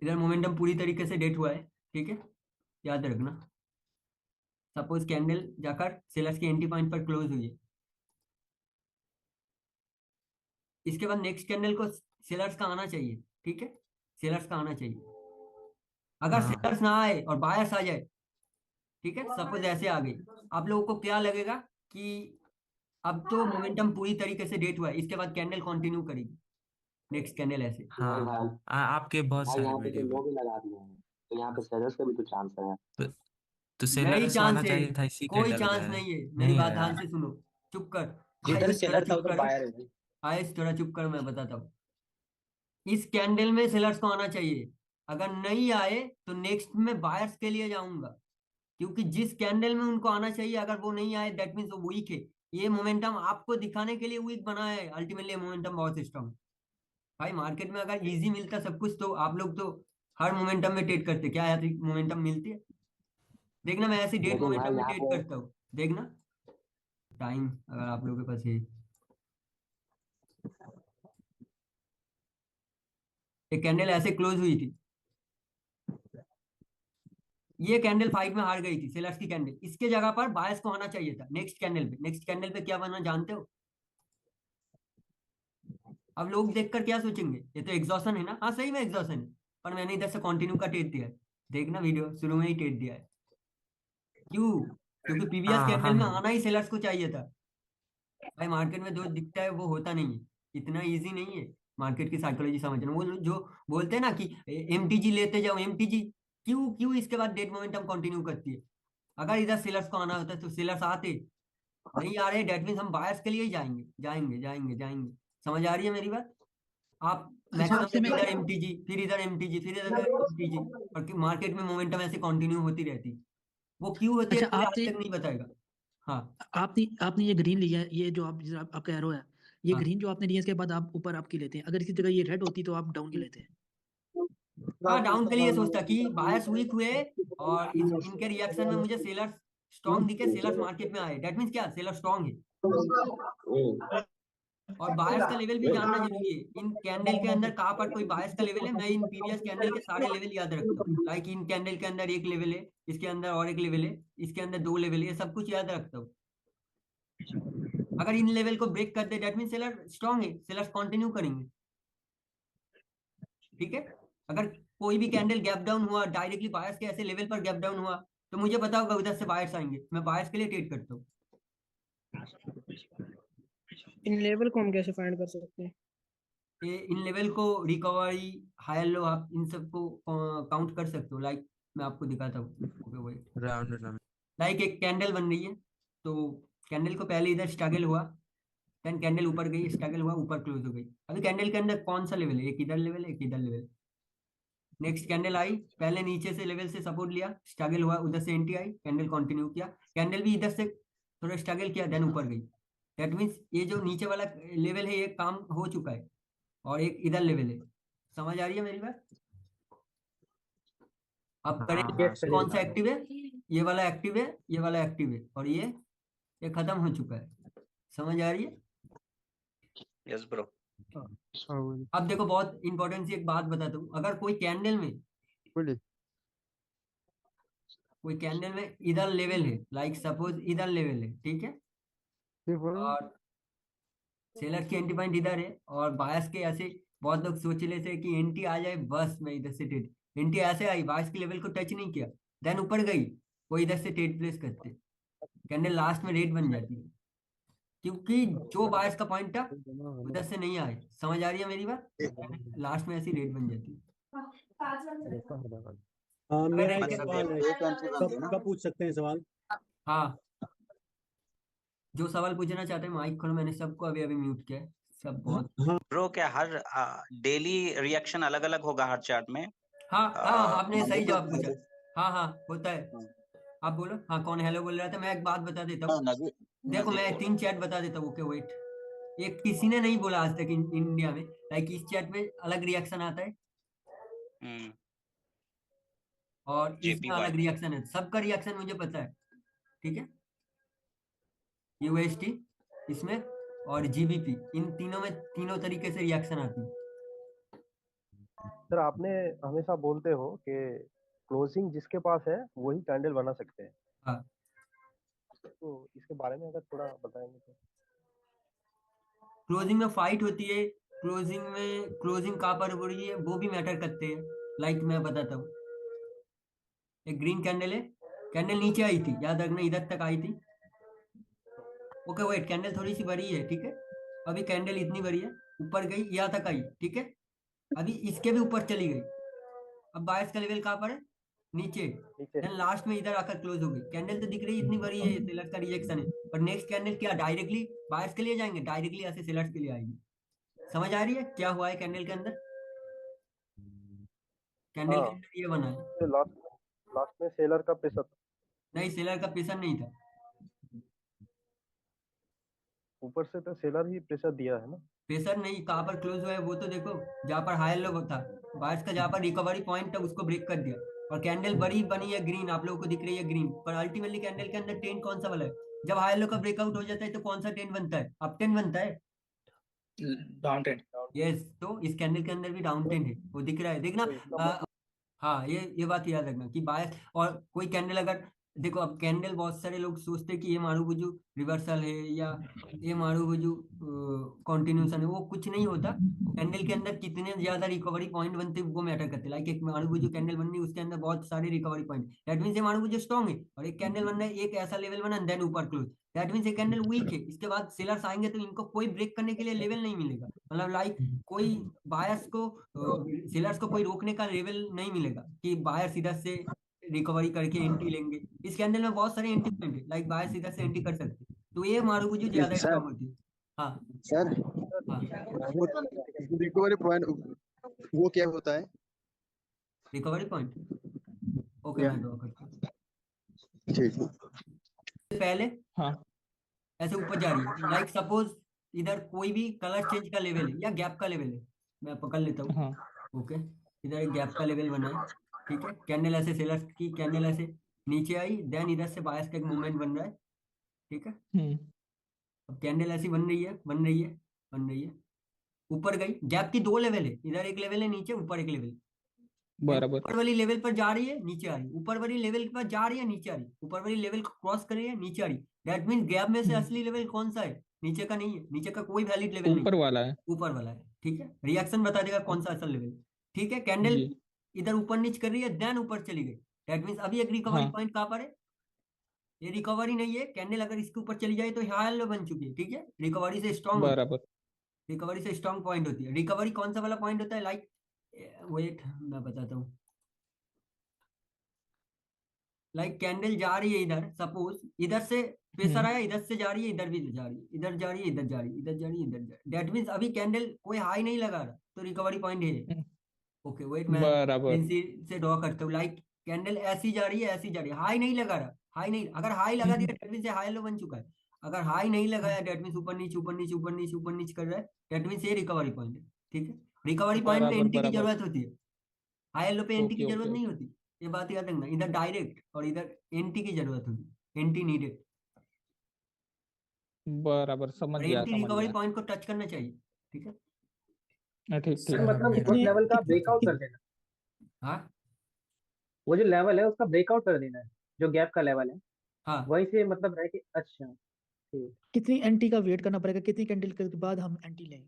इधर मोमेंटम पूरी तरीके से डेट हुआ है, ठीक है, याद रखना। सपोज कैंडल जाकर सेलर्स के एंटी पॉइंट पर क्लोज हुई है, इसके बाद नेक्स्ट कैंडल को सेलर्स का आना चाहिए, ठीक है, सेलर्स का आना चाहिए। अगर हाँ सेलर्स ना आए और बायर्स आ जाए, ठीक है, सपोज ऐसे आ गई, आप लोगों को क्या लगेगा कि अब तो मोमेंटम पूरी तरीके से डेट हुआ है, इसके बाद कैंडल कंटिन्यू करेगी, नेक्स्ट कैंडल ऐसे। नहीं हाँ। भाई, आपके बहुत भाई सारे यहाँ पे तो वीडियो लो में। भी लगा दिए हैं, तो यहाँ पे सेलर्स का भी तो चांस है। तो, तो नहीं सेलर्स को आना चांस है, चाहिए था, इसी कोई कैंडल चांस में। नहीं है, मेरी नहीं बात ध्यान आया। से सुनो। चुप कर। जिधर आयुष थोड़ा सेलर था चुप उधर करो। बायर है भाई। आयुष थोड़ा चुप कर, मैं बताता हूँ। इस कैंडल में सेलर्स को आना चाहिए, अगर नहीं आए तो नेक्स्ट में बायर्स के लिए जाऊंगा, क्योंकि जिस कैंडल में उनको आना चाहिए अगर वो नहीं आए दैट मीन्स वो वीक है। ये मोमेंटम आपको दिखाने के लिए वीक बना है, अल्टीमेटली मोमेंटम बहुत स्ट्रांग। भाई मार्केट में अगर इजी मिलता सब कुछ तो आप लोग तो हर मोमेंटम में ट्रेड करते, क्या यार मोमेंटम मिलती है? देखना मैं ऐसी डेट लेकिन मोमेंटम भाई में यहाँ ट्रेड पे करता हूँ, देखना। टाइम अगर आप लोगों के पास है। एक कैंडल ऐसे क्लोज हुई थी, ये कैंडल फाइट में हार गई थी, सेलर्स की कैंडल, इसके जगह पर बायर्स को आना चाहिए था नेक्स्ट कैंडल पे। नेक्स्ट कैंडल पे क्या बना जानते हो? अब लोग देखकर क्या सोचेंगे, ये तो एग्जॉशन है ना, हाँ सही में एग्जॉशन है, पर मैंने इधर से कंटिन्यू का ट्रेड दिया है। देखना वीडियो शुरू में ही ट्रेड दिया है। क्यों? क्योंकि प्रीवियस हाँ कैंडल में हम। आना ही सेलर्स को चाहिए था। भाई मार्केट में जो दिखता है वो होता नहीं है, इतना इजी नहीं है मार्केट की साइकोलॉजी समझना। वो जो बोलते हैं ना कि एमटीजी लेते जाओ एमटीजी, क्यों क्यों इसके बाद डेट मोमेंटम कंटिन्यू करती है? अगर इधर सेलर्स को आना होता तो सेलर्स आते, नहीं आ रहे डेट मीन्स हम बायर्स के लिए ही जाएंगे जाएंगे जाएंगे जाएंगे। समझ आ रही है मेरी बात? आप अच्छा मैक्सिमम आपसे मैं इधर एमटीजी फिर इधर एमटीजी फिर इधर एमटीजी, और मार्केट में मोमेंटम ऐसे कंटिन्यू होती रहती। वो क्यों होती है अच्छा कोई आज आपसे तक नहीं बताएगा। हाँ। आपने आपने ये ग्रीन लिया है, ये जो आप कह रहे हो है, ये हाँ। ग्रीन जो आपने लिया इसके बाद आप ऊपर आपकी लेते हैं, अगर इसी जगह ये रेड होती तो आप डाउन की लेते हैं। हाँ डाउन के लिए सोचता कि बायर्स वीक हुए और इनके रिएक्शन में मुझे सेलर्स स्ट्रांग दिखे, सेलर्स मार्केट में आए, दैट मीन्स क्या सेलर स्ट्रांग है। और बायर्स का लेवल भी जानना जरूरी है, इन कैंडल के अंदर कहाँ पर कोई बायर्स का लेवल है। मैं इन प्रीवियस कैंडल के सारे लेवल याद रखता हूँ, लाइक इन कैंडल के अंदर एक लेवल है, इसके अंदर और एक लेवल है, इसके अंदर दो लेवल है, ये सब कुछ याद रखता हूँ। अगर इन लेवल को ब्रेक कर दे दैट मीन सेलर स्ट्रांग है, सेलर्स कंटिन्यू करेंगे, ठीक है। अगर कोई भी कैंडल गैप डाउन हुआ डायरेक्टली बायर्स के ऐसे लेवल पर गैप डाउन हुआ, तो मुझे पता होगा उधर से बायर्स आएंगे, मैं बायर्स के लिए ट्रेड करता हूँ। इन लेवल को हम कैसे फाइंड कर सकते हैं? ये इन लेवल को रिकवरी हायर लो आप इन सबको काउंट कर सकते हो, लाइक मैं आपको दिखाता हूँ। Okay wait. Round round. Like एक कैंडल बन रही है, तो कैंडल को पहले इधर स्ट्रगल हुआ, देन कैंडल ऊपर गई, स्ट्रगल हुआ, ऊपर क्लोज हो गई। अभी कैंडल के अंदर कौन सा लेवल है? एक इधर लेवल है, एक इधर लेवल। नेक्स्ट कैंडल आई, पहले नीचे से लेवल से सपोर्ट लिया, स्ट्रगल हुआ, उधर से एंट्री आई, कैंडल कंटिन्यू किया, कैंडल भी इधर से थोड़ा स्ट्रगल किया, देन ऊपर गई। दैट मीन्स ये जो नीचे वाला लेवल है ये काम हो चुका है, और एक इधर लेवल है। समझ आ रही है मेरी बात? अब हाँ करेंट हाँ कौन सा समझा। एक्टिव है? ये वाला एक्टिव है, ये वाला एक्टिव है, और ये खत्म हो चुका है। समझ आ रही है? Yes bro. अब देखो बहुत इंपॉर्टेंट सी एक बात बताता हूँ, अगर कोई कैंडल में इधर लेवल है, लाइक सपोज इधर लेवल है, ठीक है, और सेलर की एंटी पॉइंट इधर है, और बायस के ऐसे बहुत लोग सोच लेते हैं कि एंटी आ जाए बस मैं इधर से ट्रेड, एंटी ऐसे आई बायस के लेवल को टच नहीं किया, देन ऊपर गई, वो इधर से ट्रेड प्लेस करते, कैंडल लास्ट में रेड बन जाती है, क्योंकि जो बायस का पॉइंट था उधर से नहीं आए। समझ आ रही है मेरी बात? लास्ट में ऐसी रेड बन जाती है। हाँ, अगर मेरा एक एक मतलब सवाल है। एक एंट्री बनती है ना। कब पूछ सकते हैं सवाल? हाँ, जो सवाल पूछना चाहते हैं माइक खोलो, मैंने सबको अभी अभी म्यूट किया है, सब हाँ बहुत। हाँ। ब्रो क्या हर डेली रिएक्शन अलग अलग होगा हर चार्ट में? हाँ हाँ, आपने मंडे सही को जवाब पूछा। हाँ हाँ होता है। हाँ, आप बोलो, हाँ कौन हेलो बोल रहा था, मैं एक बात बता देता हूँ। नजीर देखो नजीर मैं बोल तीन चैट बता देता हूँ, ओके वेट। ये किसी ने नहीं बोला आज तक इंडिया में, लाइक इस चैट में अलग रिएक्शन आता है, रहा हूँ। और इसमें JPY। अलग रिएक्शन है, सबका रिएक्शन मुझे पता है, ठीक है। यूएसटी इसमें, और जीबीपी, इन तीनों में तीनों तरीके से रिएक्शन आती है। सर आपने हमेशा बोलते हो कि क्लोजिंग जिसके पास है वही कैंडल बना सकते हैं, हाँ, तो इसके बारे में अगर थोड़ा बताएंगे तो। क्लोजिंग में फाइट होती है, क्लोजिंग कहाँ पर हो रही है वो भी मैटर करते हैं। लाइक मैं बताता हूँ, एक ग्रीन कैंडल है, कैंडल नीचे आई थी, याद रखना इधर तक आई थी। ओके वेट, कैंडल थोड़ी सी बड़ी है, ठीक है। अभी कैंडल इतनी बड़ी है, ऊपर गई, यहाँ तक आई, ठीक है। अभी इसके भी ऊपर चली गई। अब बायस का लेवल कहाँ पर है? नीचे। नीचे। देन लास्ट में इधर आकर क्लोज हो गई। कैंडल तो दिख रही है इतनी बड़ी है, सेलर का रिजेक्शन है, पर नेक्स्ट कैंडल क्या डायरेक्टली बायस के लिए जाएंगे? डायरेक्टली ऐसे सेलर्स के लिए आएगी। समझ आ रही है क्या हुआ है कैंडल के अंदर? कैंडल के हाँ, अंदर ये बना है। तो लास्ट लास्ट में सेलर का प्रेशर था, नहीं, सेलर का प्रेशर नहीं था। ऊपर से तो सेलर ही प्रेशर दिया है ना। प्रेशर नहीं, कहाँ पर क्लोज हुआ है वो तो देखो। जहाँ पर हाई लो था बायस का, जहाँ पर रिकवरी पॉइंट था उसको ब्रेक कर दिया। और कैंडल बड़ी बनी है ग्रीन, आप लोगों को दिख रही है ग्रीन, पर अल्टीमेटली कैंडल के अंदर टेन कौन सा वाला है? जब हाई लो का ब्रेकआउट हो जाता है तो कौन सा टेन बनता है? अप टेन बनता है। Down trend. यस, तो इस कैंडल के अंदर भी डाउन टेन है, वो दिख रहा है, देखना। तो इसका मतलब हाँ, ये बात याद रखना कि बायस और कोई कैंडल अगर देखो, अब कैंडल बहुत सारे लोग सोचते हैं कि ये मारूबुजू रिवर्सल है या ये मारूबुजू कंटिन्यूशन है, वो कुछ नहीं होता। कैंडल के अंदर कितने ज्यादा रिकवरी पॉइंट बनते हैं वो मैटर करते हैं। लाइक एक मारूबुजू कैंडल बन रही है, उसके अंदर बहुत सारे रिकवरी पॉइंट, दैट मीन्स ये मारूबुजू स्ट्रॉन्ग है। और एक कैंडल बन रहा है, एक ऐसा लेवल बना देन ऊपर क्लोज, दैट मीन्स ये कैंडल वीक है। इसके बाद सेलर्स आएंगे तो इनको कोई ब्रेक करने के लिए लेवल नहीं मिलेगा। मतलब लाइक कोई बायर्स को, सेलर्स को कोई रोकने का लेवल नहीं मिलेगा कि बायर्स इधर से रिकवरी करके एंट्री लेंगे। इस कैंडल में बहुत सारे एंट्री पॉइंट है, लाइक बायर्स इधर से एंट्री कर सकते हैं, तो ये मारूबुजू ज्यादा सर स्ट्रॉन्ग होती है। हाँ। सर हाँ, रिकवरी पॉइंट वो क्या होता है? रिकवरी पॉइंट, ओके या मैं ड्रॉ करता हूँ। ठीक। पहले हाँ ऐसे ऊपर जा रही है, लाइक सपोज इधर कोई भी कलर चेंज का लेवल है या गैप का लेवल है, मैं पकड़ लेता हूँ। हाँ ओके, इधर एक गैप का लेवल बना है, ठीक है। कैंडल ऐसे, सेलर्स की कैंडल ऐसे नीचे आई, देन इधर से बायस का एक मूवमेंट बन रहा है, ठीक है। हम्म अब कैंडल ऐसी बन रही है, बन रही है, बन रही है, ऊपर गई। गैप की दो लेवल है, इधर एक लेवल है, नीचे ऊपर एक लेवल। देन बराबर। ऊपर वाली लेवल पर जा रही है, नीचे आ रही है, ऊपर वाली लेवल पर जा रही है, नीचे आ रही है, ऊपर वाली लेवल को क्रॉस कर रही है, नीचे आ रही है। दैट मीन गैप में से हम्म, असली लेवल कौन सा है? नीचे का नहीं है, नीचे का कोई वैलिड लेवल नहीं, ऊपर वाला है। ऊपर वाला है, ठीक है। रिएक्शन बता देगा कौन सा असल लेवल है, ठीक है। कैंडल जी। इधर ऊपर नीच कर रही है, देन ऊपर चली गई। दैट मीन्स अभी एक रिकवरी हाँ पॉइंट कहाँ पर है? ये रिकवरी नहीं है, कैंडल अगर इसके ऊपर चली जाए तो हाई लो बन चुकी है, ठीक है। रिकवरी से स्ट्रांग होती बराबर। है, रिकवरी से स्ट्रांग पॉइंट होती है। रिकवरी कौन सा वाला पॉइंट होता है? लाइक वेट मैं बताता हूँ। लाइक कैंडल जा रही है इधर, सपोज इधर से प्रेशर हम्म आया, इधर से जा रही है, इधर भी जा रही है, इधर जा रही है, इधर जा रही है, इधर जा रही है, इधर जा रही है। दैट मीन्स अभी कैंडल कोई हाई नहीं लगा रहा, तो रिकवरी पॉइंट है। हम्म, ओके वेट, मैं बराबर। पेंसिल से ड्रॉ करता हूँ। लाइक कैंडल ऐसी जा रही है, ऐसी जा रही है, हाई नहीं लगा रहा, हाई नहीं। अगर हाई लगा हम्म दिया डेट मीन्स हाई लो बन चुका है। अगर हाई नहीं लगाया डेट मीन्स ऊपर नीचे ऊपर नीचे ऊपर नीचे ऊपर नीचे कर रहा है, डेट मीन्स ये रिकवरी पॉइंट है, ठीक है। रिकवरी पॉइंट में बराबर एंट्री की बराबर। जरूरत होती है, हाई लो पे एंट्री ओके की जरूरत ओके नहीं ओके। होती। ये बात याद रखना, इधर डायरेक्ट और इधर एंट्री की जरूरत होती, एंट्री नीडेड। बराबर समझ और गया एंट्री समझ रिकवरी गया। पॉइंट को टच करना चाहिए, ठीक है। ठीक सर ठीक समझ मतलब गया। उस कितने लेवल का कितने ब्रेकआउट कर कित, देना, हाँ। वो जो लेवल है उसका ब्रेकआउट कर देना है, जो गैप का लेवल है हाँ, वहीं से मतलब रह के। अच्छा ठीक। कितनी एंटी का वेट करना पड़ेगा, कितनी कैंडल के बाद हम एंटी लें?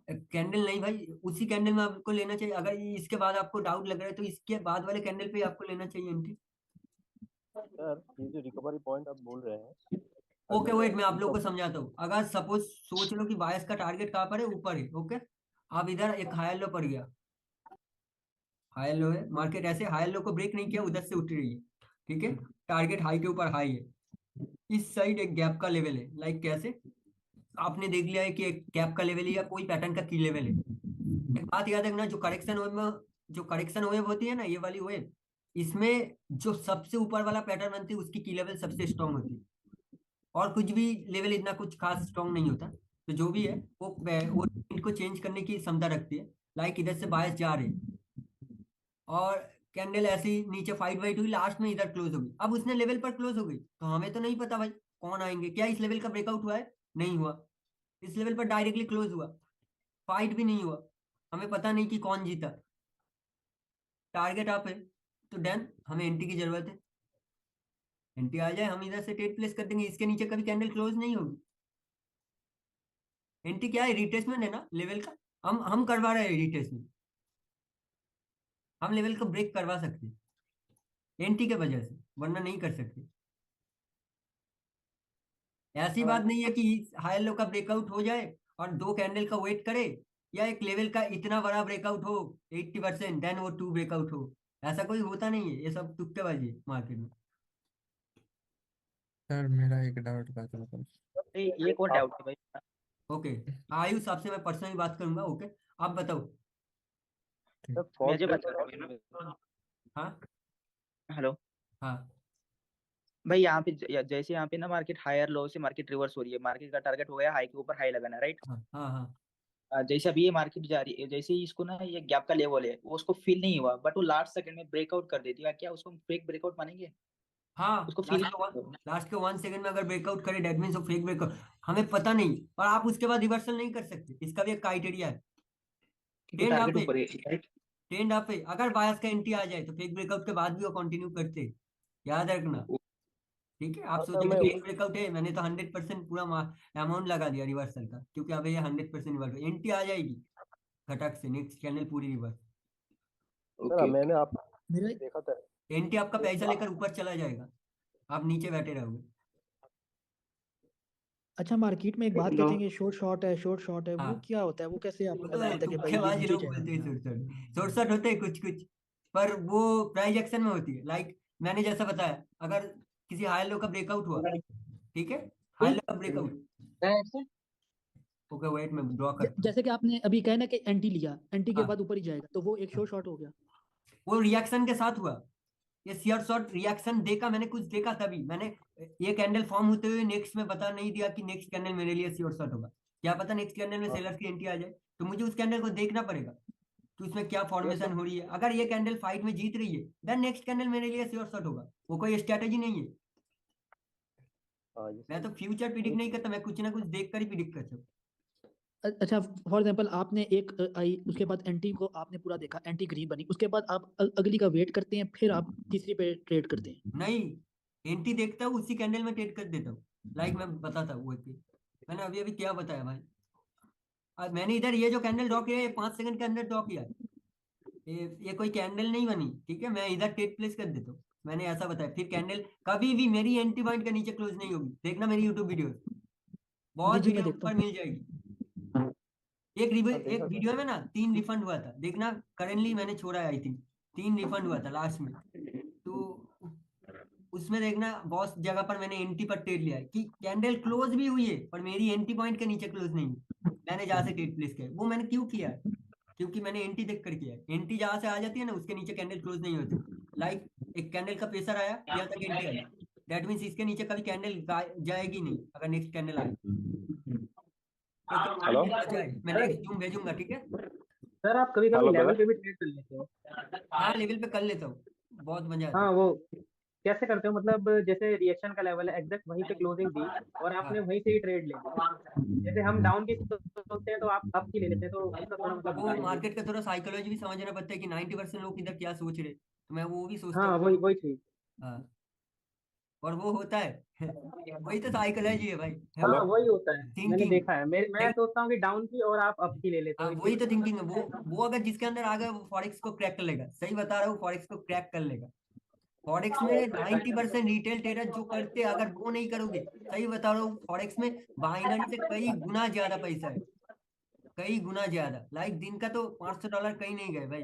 कैंडल नहीं भाई, उसी कैंडल में आपको लेना चाहिए। अगर इसके बाद आपको डाउट लग रहा है तो इसके बाद वाले कैंडल पे आपको लेना चाहिए एंट्री। सर ये जो रिकवरी पॉइंट आप बोल रहे हैं, ओके अगर वेट, मैं आप लोगों इसका को समझाता हूँ। अगर सपोज सोच लो कि बायस का टारगेट कहाँ पर है, ऊपर है, ओके। अब इधर एक हाई लो पड़ गया, हाई लो है, मार्केट ऐसे हाई लो को ब्रेक नहीं किया, उधर से उठ रही है, ठीक है। टारगेट हाई के ऊपर हाई है, इस साइड एक गैप का लेवल है। लाइक कैसे? आपने देख लिया है कि एक गैप का लेवल है या कोई पैटर्न का की लेवल है। एक बात याद रखना, जो करेक्शन वेव होती है ना, ये वाली वेव, इसमें जो सबसे ऊपर वाला पैटर्न बनती है उसकी की लेवल सबसे स्ट्रांग होती है, और कुछ भी लेवल इतना कुछ खास स्ट्रांग नहीं होता। तो जो भी है वो इनको चेंज करने की क्षमता रखती है। लाइक इधर से बायस जा रहे हैं और कैंडल ऐसी नीचे फाइट वाइट हुई, लास्ट में इधर क्लोज हो गई। अब उसने लेवल पर क्लोज हो गई, तो हमें तो नहीं पता भाई कौन आएंगे, क्या इस लेवल का ब्रेकआउट हुआ है? नहीं हुआ। इस लेवल पर डायरेक्टली क्लोज हुआ, फाइट भी नहीं हुआ, हमें पता नहीं कि कौन जीता, टारगेट आप है, तो देन हमें एंटी की जरूरत है। एंटी आ जाए हम इधर से ट्रेड प्लेस कर देंगे, इसके नीचे कभी कैंडल क्लोज नहीं होगी। एंटी क्या है, रिट्रेसमेंट है ना लेवल का, हम करवा रहे हैं रिट्रेसमेंट, हम लेवल को ब्रेक करवा सकते हैं एंटी के वजह से, वरना नहीं कर सकते। ऐसी बात नहीं है कि हायर लो का ब्रेकआउट हो जाए और 2 कैंडल का वेट करे, या एक लेवल का इतना बड़ा ब्रेकआउट हो 80%, देन वो 2 ब्रेकआउट हो, ऐसा कोई होता नहीं है, ये सब तुक्केबाजी है मार्केट में। सर मेरा एक डाउट बात बताओ। एक और डाउट है भाई। ओके, आयुष आपसे मैं पर्सनली बात करूंगा। ओके, आप बताओ। सर फॉल्स मुझे बता ब्रेकआउट हाँ हेलो हाँ भाई, यहाँ पे जैसे यहाँ पे ना मार्केट हायर लो से मार्केट रिवर्स हो रही है, मार्केट का टारगेट हो गया हाई के ऊपर हाई लगाना, राइट। हाँ हाँ हाँ जैसे अभी ये मार्केट जा रही है, जैसे ही इसको ना ये गैप का लेवल है वो उसको फील नहीं हुआ, बट वो लास्ट सेकंड में ब्रेकआउट कर देती है, क्या उसको हम फेक ब्रेकआउट मानेंगे? हाँ, उसको फील लास्ट के 1 सेकंड में अगर ब्रेकआउट करे डेट मीन्स फेक ब्रेकआउट, हमें पता नहीं, और आप उसके बाद रिवर्सल नहीं कर सकते, इसका भी एक क्राइटेरिया है। ट्रेंड आप टारगेट पे, ऊपर है, राइट। ट्रेंड आप पे, अगर बायस का एंट्री आ जाए तो फेक ब्रेकआउट के बाद भी वो कंटिन्यू करते हैं, याद रखना। ठीक है, आप हाँ सर, सोचेंगे मैं फेक ब्रेकआउट है, मैंने तो 100% पूरा अमाउंट लगा दिया रिवर्सल का, क्योंकि अब ये 100% रिवर्स एंट्री आ जाएगी खटक से, नेक्स्ट कैंडल पूरी रिवर्स, सर मैंने आप मेरा देखा था। एंट्री आपका पैसा लेकर ऊपर चला जाएगा, आप नीचे बैठे रहोगे। अच्छा, मार्केट में एक बात कहते हैं कि शॉर्ट शॉर्ट है, शॉर्ट शॉर्ट है, वो हाँ, क्या होता है? वो कैसे वो आपको तो पता चलता है कि भाई ये तुक्केबाजी नीचे लोग बोलते हैं जाएगा? सुरसट, सुरसट होते हैं कुछ कुछ, पर वो प्राइस एक्शन में होती है। लाइक मैंने जैसा बताया, अगर किसी हाई लो का ब्रेकआउट हुआ, ठीक है, हाई लो का ब्रेकआउट, ओके वेट मैं ड्रॉ करता हूँ। जैसे कि आपने अभी कहा ना कि एंटी लिया, एंटी के हाँ, बाद ऊपर ही जाएगा, तो वो एक शॉर्ट शॉर्ट हो गया। वो रिएक्शन के साथ हुआ, ये शेयर शॉर्ट रिएक्शन देखा मैंने, कुछ देखा तभी मैंने ये कैंडल फॉर्म होते हुए नेक्स्ट में बता नहीं दिया कि नेक्स्ट कैंडल मेरे लिए शेयर शॉर्ट होगा। क्या पता नेक्स्ट कैंडल में सेलर की एंट्री आ जाए, तो मुझे उस कैंडल को देखना पड़ेगा कि उसमें क्या फॉर्मेशन हो रही है। अगर ये कैंडल फाइट में जीत रही है, देन नेक्स्ट कैंडल मेरे लिए श्योर शॉट होगा, वो कोई स्ट्रैटेजी नहीं है। हाँ ये मैं सही तो फ्यूचर प्रिडिक्ट नहीं करता, मैं कुछ ना कुछ देख कर ही प्रिडिक्ट करता हूँ। अच्छा, फॉर एग्जांपल आपने एक आई, उसके बाद एंटी को आपने पूरा देखा, एंटी ग्रीन बनी, उसके बाद आप अगली का वेट करते हैं, फिर आप तीसरी पे ट्रेड करते हैं? नहीं, एंट्री देखता हूँ उसी कैंडल में ट्रेड कर देता हूँ। लाइक मैं बताता हूँ वो मैंने अभी अभी क्या बताया भाई, मैंने इधर ये जो कैंडल ड्रॉ किया है 5 सेकंड के अंदर ड्रॉ किया है, ये कोई कैंडल नहीं बनी, ठीक है, मैं इधर ट्रेड प्लेस कर देता हूँ, मैंने ऐसा बताया। फिर कैंडल कभी भी मेरी एंटी पॉइंट के नीचे क्लोज नहीं होगी, देखना मेरी यूट्यूब वीडियो, जी बहुत जी, मैं वीडियो देखता ऊपर हूँ। मिल जाएगी। हाँ एक देखा सर। वीडियो में ना 3 रिफंड हुआ था, देखना करेंटली मैंने छोड़ा है, आई थिंक 3 रिफंड हुआ था लास्ट में, तो उसमें देखना बहुत जगह पर मैंने एंटी पर ट्रेड लिया है कि कैंडल क्लोज भी हुई है पर मेरी एंटी पॉइंट के नीचे क्लोज नहीं हुई, मैंने जहां से ट्रेड प्लेस किया है। वो मैंने क्यों किया है, क्योंकि मैंने एंटी देख कर किया है। एंटी जहां से आ जाती है ना उसके नीचे कैंडल क्लोज नहीं होती। लाइक एक कैंडल का प्रेशर आया, यहाँ तक एंटी आई, दैट मीन्स इसके नीचे कभी कैंडल जाएगी नहीं अगर नेक्स्ट कैंडल आए, हेलो मैं नेक्स्ट जूम भेजूंगा, ठीक है। सर आप कभी कभी हेलो लेवल ब्रदर। पे भी ट्रेड कर लेते हो? हाँ, लेवल पे कर लेता हूँ, बहुत मजा आता हाँ, है। वो कैसे करते हो? मतलब जैसे रिएक्शन का लेवल है एग्जैक्ट वहीं पे क्लोजिंग दी और आपने हाँ, वहीं से ही ट्रेड ले ली, जैसे हम डाउन की सोचते हैं तो आप अप की ले लेते हैं, तो उसका थोड़ा मतलब वो बता दीजिए। मार्केट का थोड़ा साइकोलॉजी भी समझना पड़ता है कि 90% लोग इधर क्या सोच रहे, तो मैं वो भी सोचता हाँ, हूँ। वही वही चीज। हाँ, और वो होता है वही तो साइकोलॉजी है भाई, है हाँ, हेलो वही होता है, मैंने थिंकिंग। देखा है। मैं सोचता हूँ कि डाउन की और आप अप की ले लेते हाँ, हो वही इसलिए। तो थिंकिंग है, वो अगर जिसके अंदर आ गया वो फॉरेक्स को क्रैक कर लेगा, सही बता रहा हूँ, फॉरेक्स को क्रैक कर लेगा। फॉरेक्स में 90% रिटेल ट्रेडर जो करते हैं, अगर वो नहीं करोगे, सही बता रहा हूँ, फॉरेक्स में बाइनरी से कई गुना ज्यादा पैसा है, कई गुना ज्यादा। लाइक दिन का तो $500 कहीं नहीं गए भाई,